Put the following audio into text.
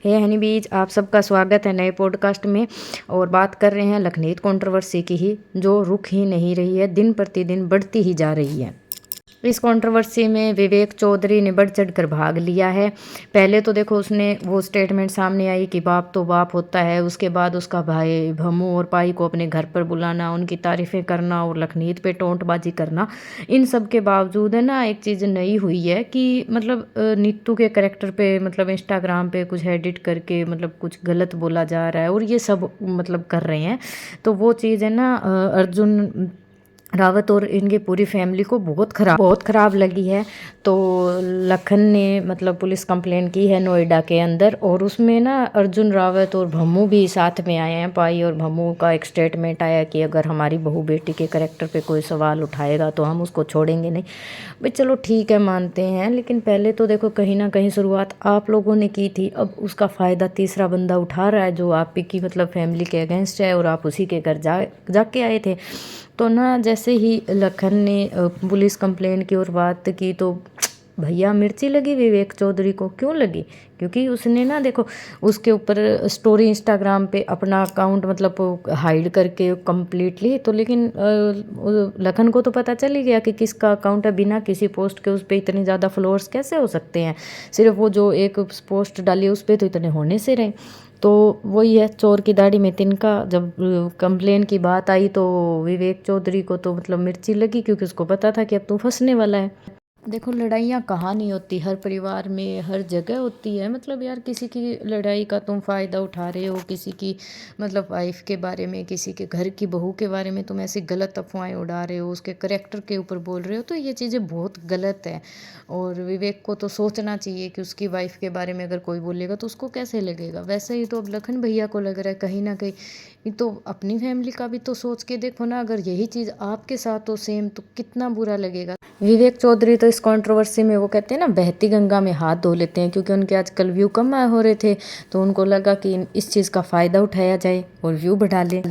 हे हनी बीज, आप सबका स्वागत है नए पॉडकास्ट में। और बात कर रहे हैं लखनीत कंट्रोवर्सी की ही, जो रुक ही नहीं रही है, दिन प्रतिदिन बढ़ती ही जा रही है। इस कंट्रोवर्सी में विवेक चौधरी ने बढ़ चढ़ कर भाग लिया है। पहले तो देखो उसने वो स्टेटमेंट सामने आई कि बाप तो बाप होता है, उसके बाद उसका भाई भमू और पाई को अपने घर पर बुलाना, उनकी तारीफ़ें करना और लखनीत पे टोंटबाजी करना। इन सब के बावजूद है ना, एक चीज़ नई हुई है कि मतलब नीतू के करेक्टर पे मतलब इंस्टाग्राम पे कुछ एडिट करके मतलब कुछ गलत बोला जा रहा है और ये सब मतलब कर रहे हैं। तो वो चीज़ है ना अर्जुन रावत और इनकी पूरी फैमिली को बहुत ख़राब लगी है। तो लखन ने मतलब पुलिस कंप्लेन की है नोएडा के अंदर, और उसमें ना अर्जुन रावत और भम्मू भी साथ में आए हैं। पाई और भम्मू का एक स्टेटमेंट आया कि अगर हमारी बहू बेटी के करेक्टर पे कोई सवाल उठाएगा तो हम उसको छोड़ेंगे नहीं। भाई चलो ठीक है, मानते हैं, लेकिन पहले तो देखो कहीं ना कहीं शुरुआत आप लोगों ने की थी। अब उसका फ़ायदा तीसरा बंदा उठा रहा है जो आप की मतलब फैमिली के अगेंस्ट है, और आप उसी के घर जाके आए थे। तो ना जैसे ही लखन ने पुलिस कंप्लेन की और बात की, तो भैया मिर्ची लगी विवेक चौधरी को। क्यों लगी? क्योंकि उसने ना देखो उसके ऊपर स्टोरी इंस्टाग्राम पे अपना अकाउंट मतलब हाइड करके कम्प्लीटली, तो लेकिन लखन को तो पता चल ही गया कि किसका अकाउंट है। बिना किसी पोस्ट के उस पर इतने ज़्यादा फॉलोअर्स कैसे हो सकते हैं? सिर्फ वो जो एक पोस्ट डाली उस पर तो इतने होने से रहे। तो वही है, चोर की दाढ़ी में तिनका। जब कंप्लेन की बात आई तो विवेक चौधरी को तो मतलब मिर्ची लगी, क्योंकि उसको पता था कि अब तू फंसने वाला है। देखो लड़ाइयाँ कहाँ नहीं होती, हर परिवार में हर जगह होती है। मतलब यार किसी की लड़ाई का तुम फ़ायदा उठा रहे हो, किसी की मतलब वाइफ के बारे में, किसी के घर की बहू के बारे में तुम ऐसी गलत अफवाहें उड़ा रहे हो, उसके करेक्टर के ऊपर बोल रहे हो, तो ये चीज़ें बहुत गलत है। और विवेक को तो सोचना चाहिए कि उसकी वाइफ के बारे में अगर कोई बोलेगा तो उसको कैसे लगेगा। वैसे ही तो अब लखन भैया को लग रहा है कहीं ना कहीं। ये तो अपनी फैमिली का भी तो सोच के देखो ना, अगर यही चीज़ आपके साथ हो सेम, तो कितना बुरा लगेगा। विवेक चौधरी तो इस कंट्रोवर्सी में वो कहते हैं ना बहती गंगा में हाथ धो लेते हैं, क्योंकि उनके आजकल व्यू कम हो रहे थे, तो उनको लगा कि इस चीज़ का फ़ायदा उठाया जाए और व्यू बढ़ा ले।